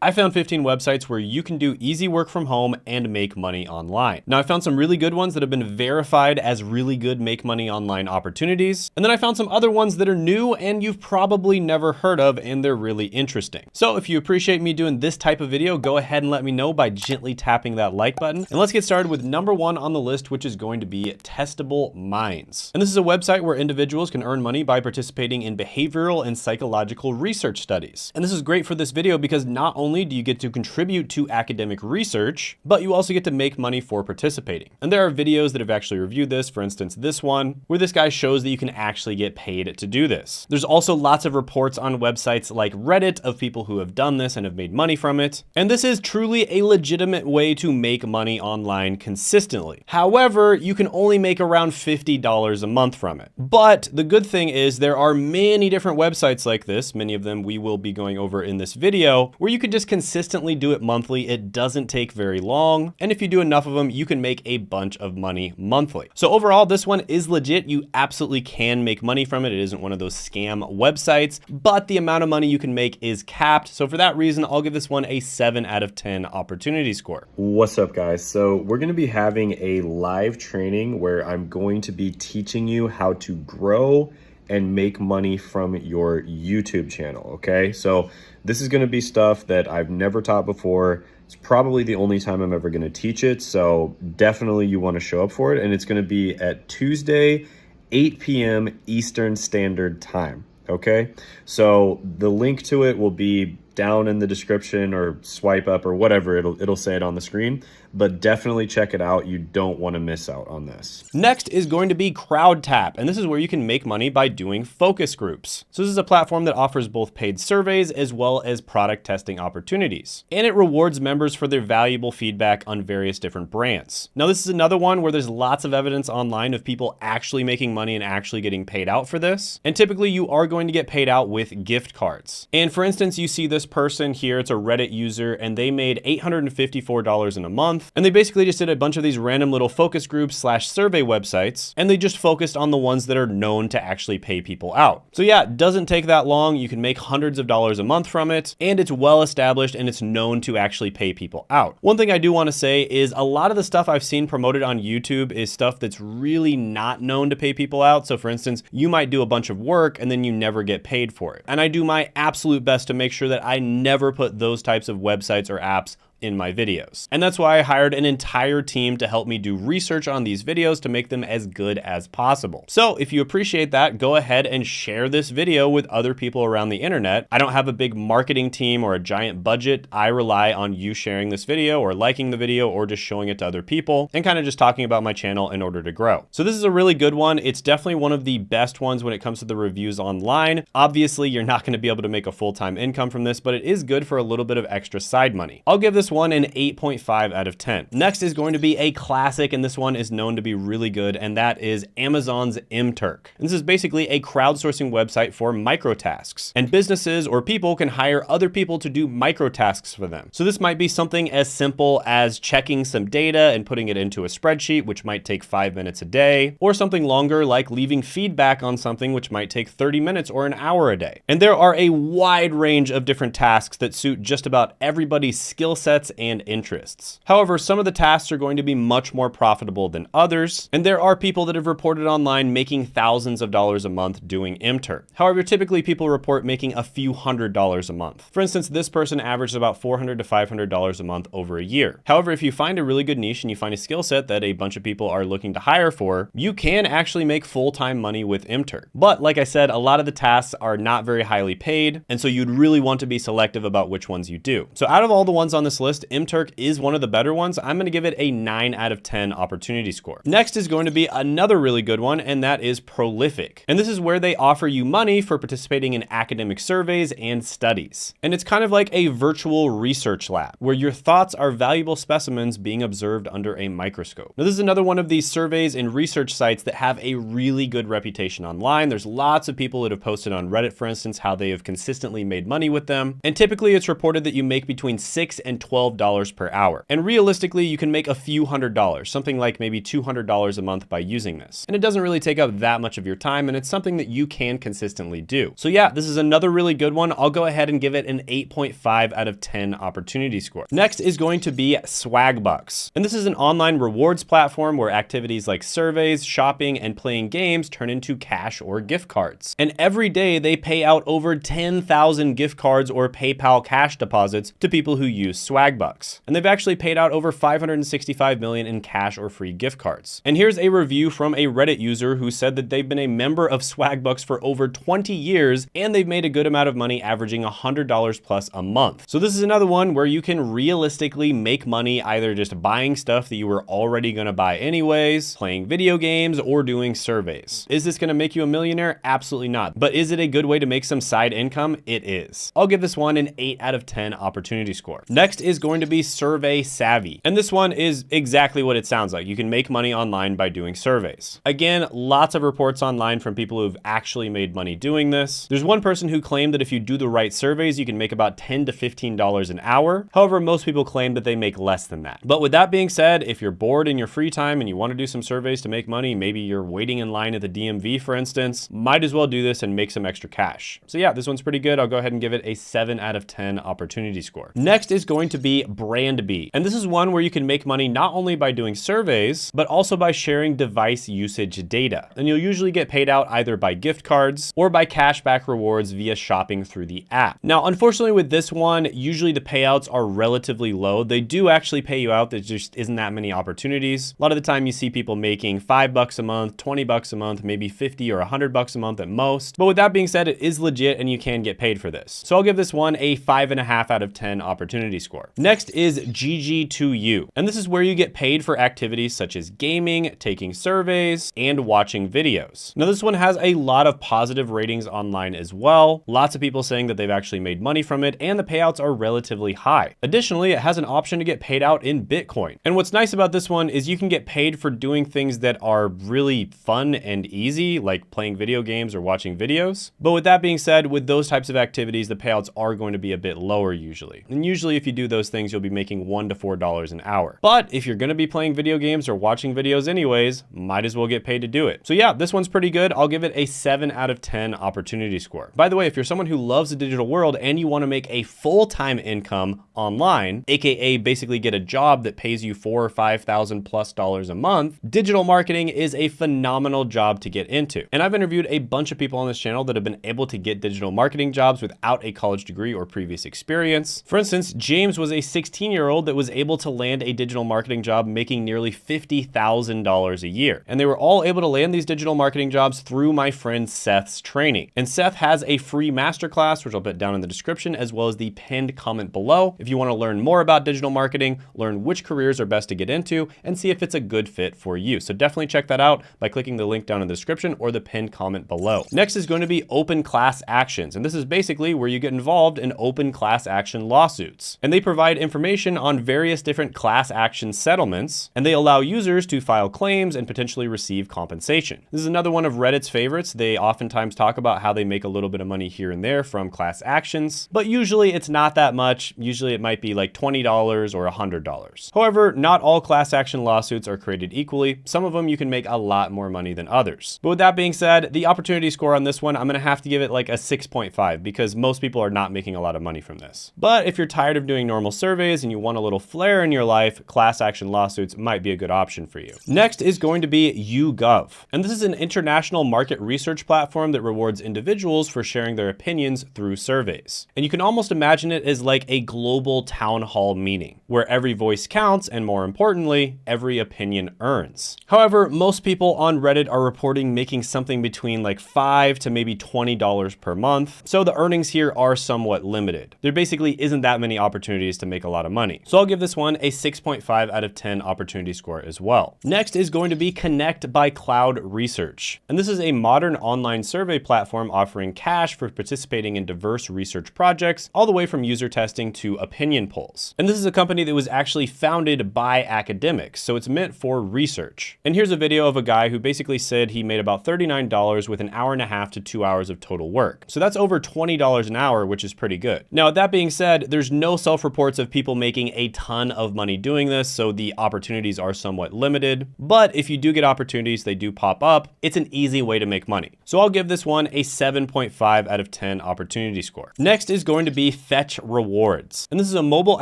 I found 15 websites where you can do easy work from home and make money online. Now I found some really good ones that have been verified as really good make money online opportunities. And then I found some other ones that are new and you've probably never heard of, and they're really interesting. So if you appreciate me doing this type of video, go ahead and let me know by gently tapping that like button. And let's get started with number one on the list, which is going to be Testable Minds. And this is a website where individuals can earn money by participating in behavioral and psychological research studies. And this is great for this video because not only do you get to contribute to academic research, but you also get to make money for participating. And there are videos that have actually reviewed this. For instance, this one, where this guy shows that you can actually get paid to do this. There's also lots of reports on websites like Reddit of people who have done this and have made money from it. And this is truly a legitimate way to make money online consistently. However, you can only make around $50 a month from it. But the good thing is there are many different websites like this, many of them we will be going over in this video, where you can just consistently do it monthly. It doesn't take very long. And if you do enough of them, you can make a bunch of money monthly. So overall, this one is legit. You absolutely can make money from it. It isn't one of those scam websites, but the amount of money you can make is capped. So for that reason, I'll give this one a 7 out of 10 opportunity score. What's up, guys? So we're going to be having a live training where I'm going to be teaching you how to grow and make money from your YouTube channel, okay? So this is going to be stuff that I've never taught before. It's probably the only time I'm ever going to teach it, so definitely you want to show up for it. And it's going to be at Tuesday, 8 p.m. Eastern Standard Time, okay? So the link to it will be down in the description, or swipe up or whatever, it'll say it on the screen, but definitely check it out. You don't want to miss out on this. Next is going to be CrowdTap, and this is where you can make money by doing focus groups. So this is a platform that offers both paid surveys as well as product testing opportunities, and it rewards members for their valuable feedback on various different brands. Now this is another one where there's lots of evidence online of people actually making money and actually getting paid out for this, and typically you are going to get paid out with gift cards. And for instance, you see this person here, it's a Reddit user, and they made $854 in a month. And they basically just did a bunch of these random little focus groups / survey websites, and they just focused on the ones that are known to actually pay people out. So yeah, it doesn't take that long. You can make hundreds of dollars a month from it, and it's well established and it's known to actually pay people out. One thing I do want to say is a lot of the stuff I've seen promoted on YouTube is stuff that's really not known to pay people out. So for instance, you might do a bunch of work and then you never get paid for it. And I do my absolute best to make sure that I never put those types of websites or apps in my videos. And that's why I hired an entire team to help me do research on these videos to make them as good as possible. So if you appreciate that, go ahead and share this video with other people around the internet. I don't have a big marketing team or a giant budget. I rely on you sharing this video or liking the video or just showing it to other people and kind of just talking about my channel in order to grow. So this is a really good one. It's definitely one of the best ones when it comes to the reviews online. Obviously, you're not going to be able to make a full-time income from this, but it is good for a little bit of extra side money. I'll give this one an 8.5 out of 10. Next is going to be a classic, and this one is known to be really good, and that is Amazon's MTurk. And this is basically a crowdsourcing website for microtasks, and businesses or people can hire other people to do microtasks for them. So this might be something as simple as checking some data and putting it into a spreadsheet, which might take 5 minutes a day, or something longer like leaving feedback on something, which might take 30 minutes or an hour a day. And there are a wide range of different tasks that suit just about everybody's skill sets and interests. However, some of the tasks are going to be much more profitable than others, and there are people that have reported online making thousands of dollars a month doing MTurk. However, typically people report making a few $100s a month. For instance, this person averaged about $400 to $500 a month over a year. However, if you find a really good niche and you find a skill set that a bunch of people are looking to hire for, you can actually make full-time money with MTurk. But like I said, a lot of the tasks are not very highly paid, and so you'd really want to be selective about which ones you do. So out of all the ones on this list, MTurk is one of the better ones. I'm going to give it a 9 out of 10 opportunity score. Next is going to be another really good one, and that is Prolific. And this is where they offer you money for participating in academic surveys and studies. And it's kind of like a virtual research lab where your thoughts are valuable specimens being observed under a microscope. Now, this is another one of these surveys and research sites that have a really good reputation online. There's lots of people that have posted on Reddit, for instance, how they have consistently made money with them. And typically it's reported that you make between $6 and $12 per hour. And realistically, you can make a few $100s, something like maybe $200 a month by using this. And it doesn't really take up that much of your time, and it's something that you can consistently do. So yeah, this is another really good one. I'll go ahead and give it an 8.5 out of 10 opportunity score. Next is going to be Swagbucks. And this is an online rewards platform where activities like surveys, shopping, and playing games turn into cash or gift cards. And every day they pay out over 10,000 gift cards or PayPal cash deposits to people who use Swagbucks. And they've actually paid out over 565 million in cash or free gift cards. And here's a review from a Reddit user who said that they've been a member of Swagbucks for over 20 years and they've made a good amount of money, averaging $100 plus a month. So this is another one where you can realistically make money either just buying stuff that you were already going to buy anyways, playing video games, or doing surveys. Is this going to make you a millionaire? Absolutely not. But is it a good way to make some side income? It is. I'll give this one an 8 out of 10 opportunity score. Next is going to be Survey Savvy. And this one is exactly what it sounds like. You can make money online by doing surveys. Again, lots of reports online from people who've actually made money doing this. There's one person who claimed that if you do the right surveys, you can make about $10 to $15 an hour. However, most people claim that they make less than that. But with that being said, if you're bored in your free time and you want to do some surveys to make money, maybe you're waiting in line at the DMV, for instance, might as well do this and make some extra cash. So yeah, this one's pretty good. I'll go ahead and give it a 7 out of 10 opportunity score. Next is going to be Brandbee. And this is one where you can make money not only by doing surveys, but also by sharing device usage data. And you'll usually get paid out either by gift cards or by cashback rewards via shopping through the app. Now, unfortunately with this one, usually the payouts are relatively low. They do actually pay you out. There just isn't that many opportunities. A lot of the time you see people making $5 a month, $20 a month, maybe 50 or $100 a month at most. But with that being said, it is legit and you can get paid for this. So I'll give this one a 5.5 out of 10 opportunity score. Next is GG2U. And this is where you get paid for activities such as gaming, taking surveys, and watching videos. Now this one has a lot of positive ratings online as well. Lots of people saying that they've actually made money from it, and the payouts are relatively high. Additionally, it has an option to get paid out in Bitcoin. And what's nice about this one is you can get paid for doing things that are really fun and easy, like playing video games or watching videos. But with that being said, with those types of activities, the payouts are going to be a bit lower usually. And usually if you do those things, you'll be making $1 to $4 an hour. But if you're going to be playing video games or watching videos anyways, might as well get paid to do it. So yeah, this one's pretty good. I'll give it a 7 out of 10 opportunity score. By the way, if you're someone who loves the digital world and you want to make a full-time income online, aka basically get a job that pays you $4,000 or $5,000 plus a month, digital marketing is a phenomenal job to get into. And I've interviewed a bunch of people on this channel that have been able to get digital marketing jobs without a college degree or previous experience. For instance, James was a 16-year-old that was able to land a digital marketing job making nearly $50,000 a year. And they were all able to land these digital marketing jobs through my friend Seth's training. And Seth has a free masterclass, which I'll put down in the description, as well as the pinned comment below. If you want to learn more about digital marketing, learn which careers are best to get into, and see if it's a good fit for you. So definitely check that out by clicking the link down in the description or the pinned comment below. Next is going to be open class actions. And this is basically where you get involved in open class action lawsuits. And they provide information on various different class action settlements, and they allow users to file claims and potentially receive compensation. This is another one of Reddit's favorites. They oftentimes talk about how they make a little bit of money here and there from class actions, but usually it's not that much. Usually it might be like $20 or $100. However, not all class action lawsuits are created equally. Some of them you can make a lot more money than others. But with that being said, the opportunity score on this one, I'm gonna have to give it like a 6.5 because most people are not making a lot of money from this. But if you're tired of doing normal surveys and you want a little flair in your life, class action lawsuits might be a good option for you. Next is going to be YouGov. And this is an international market research platform that rewards individuals for sharing their opinions through surveys. And you can almost imagine it as like a global town hall meeting where every voice counts and more importantly, every opinion earns. However, most people on Reddit are reporting making something between like $5 to maybe $20 per month. So the earnings here are somewhat limited. There basically isn't that many opportunities to make a lot of money. So I'll give this one a 6.5 out of 10 opportunity score as well. Next is going to be Connect by Cloud Research. And this is a modern online survey platform offering cash for participating in diverse research projects, all the way from user testing to opinion polls. And this is a company that was actually founded by academics, so it's meant for research. And here's a video of a guy who basically said he made about $39 with an hour and a half to 2 hours of total work. So that's over $20 an hour, which is pretty good. Now, that being said, there's no self-reported reports of people making a ton of money doing this, so the opportunities are somewhat limited. But if you do get opportunities, they do pop up. It's an easy way to make money. So I'll give this one a 7.5 out of 10 opportunity score. Next is going to be Fetch Rewards. And this is a mobile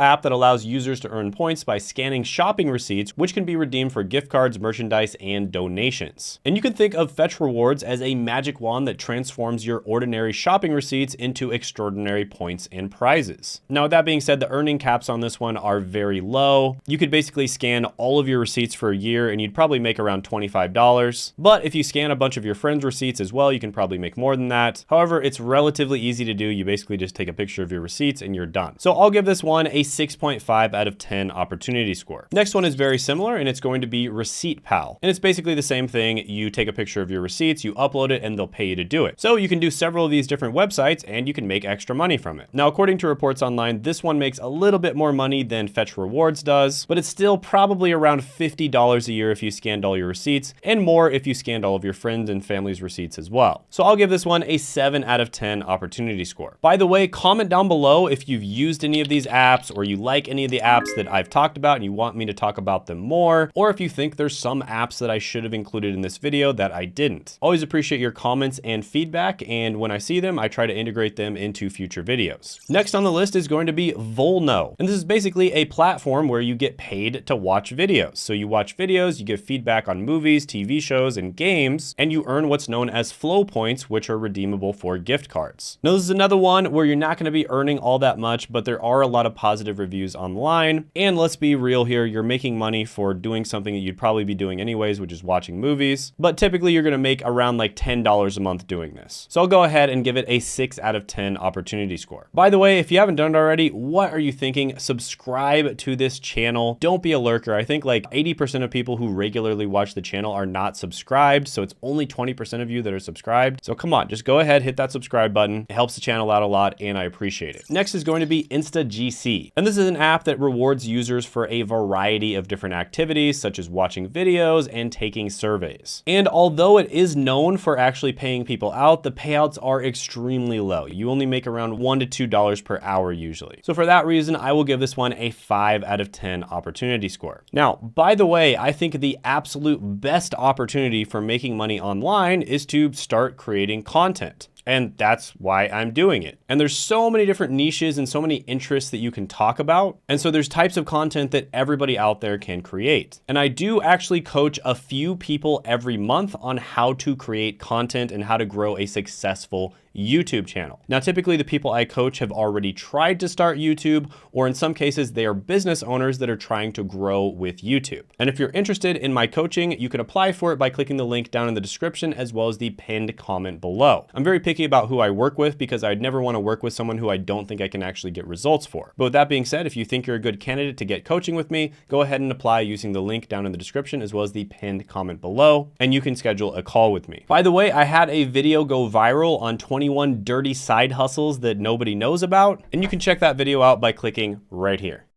app that allows users to earn points by scanning shopping receipts, which can be redeemed for gift cards, merchandise, and donations. And you can think of Fetch Rewards as a magic wand that transforms your ordinary shopping receipts into extraordinary points and prizes. Now, with that being said, the earning caps on this one are very low. You could basically scan all of your receipts for a year and you'd probably make around $25. But if you scan a bunch of your friends' receipts as well, you can probably make more than that. However, it's relatively easy to do. You basically just take a picture of your receipts and you're done. So I'll give this one a 6.5 out of 10 opportunity score. Next one is very similar and it's going to be Receipt Pal. And it's basically the same thing. You take a picture of your receipts, you upload it, and they'll pay you to do it. So you can do several of these different websites and you can make extra money from it. Now, according to reports online, this one makes a little bit more money than Fetch Rewards does, but it's still probably around $50 a year if you scanned all your receipts, and more if you scanned all of your friends and family's receipts as well. So I'll give this one a 7 out of 10 opportunity score. By the way, comment down below if you've used any of these apps or you like any of the apps that I've talked about and you want me to talk about them more, or if you think there's some apps that I should have included in this video that I didn't. Always appreciate your comments and feedback, and when I see them, I try to integrate them into future videos. Next on the list is going to be Volno. And this is basically a platform where you get paid to watch videos. So you watch videos, you give feedback on movies, TV shows, and games, and you earn what's known as flow points, which are redeemable for gift cards. Now, this is another one where you're not going to be earning all that much, but there are a lot of positive reviews online. And let's be real here, you're making money for doing something that you'd probably be doing anyways, which is watching movies. But typically you're going to make around like $10 a month doing this. So I'll go ahead and give it a 6 out of 10 opportunity score. By the way, if you haven't done it already, what are you thinking? Subscribe to this channel. Don't be a lurker. I think like 80% of people who regularly watch the channel are not subscribed. So it's only 20% of you that are subscribed. So come on, just go ahead, hit that subscribe button. It helps the channel out a lot and I appreciate it. Next is going to be InstaGC. And this is an app that rewards users for a variety of different activities, such as watching videos and taking surveys. And although it is known for actually paying people out, the payouts are extremely low. You only make around $1 to $2 per hour usually. So for that reason, I will give this one a 5 out of 10 opportunity score. Now, by the way, I think the absolute best opportunity for making money online is to start creating content. And that's why I'm doing it. And there's so many different niches and so many interests that you can talk about. And so there's types of content that everybody out there can create. And I do actually coach a few people every month on how to create content and how to grow a successful YouTube channel. Now, typically the people I coach have already tried to start YouTube, or in some cases, they are business owners that are trying to grow with YouTube. And if you're interested in my coaching, you can apply for it by clicking the link down in the description, as well as the pinned comment below. I'm very picky about who I work with because I'd never want to work with someone who I don't think I can actually get results for. But with that being said, if you think you're a good candidate to get coaching with me, go ahead and apply using the link down in the description, as well as the pinned comment below, and you can schedule a call with me. By the way, I had a video go viral on 21 dirty side hustles that nobody knows about, and you can check that video out by clicking right here.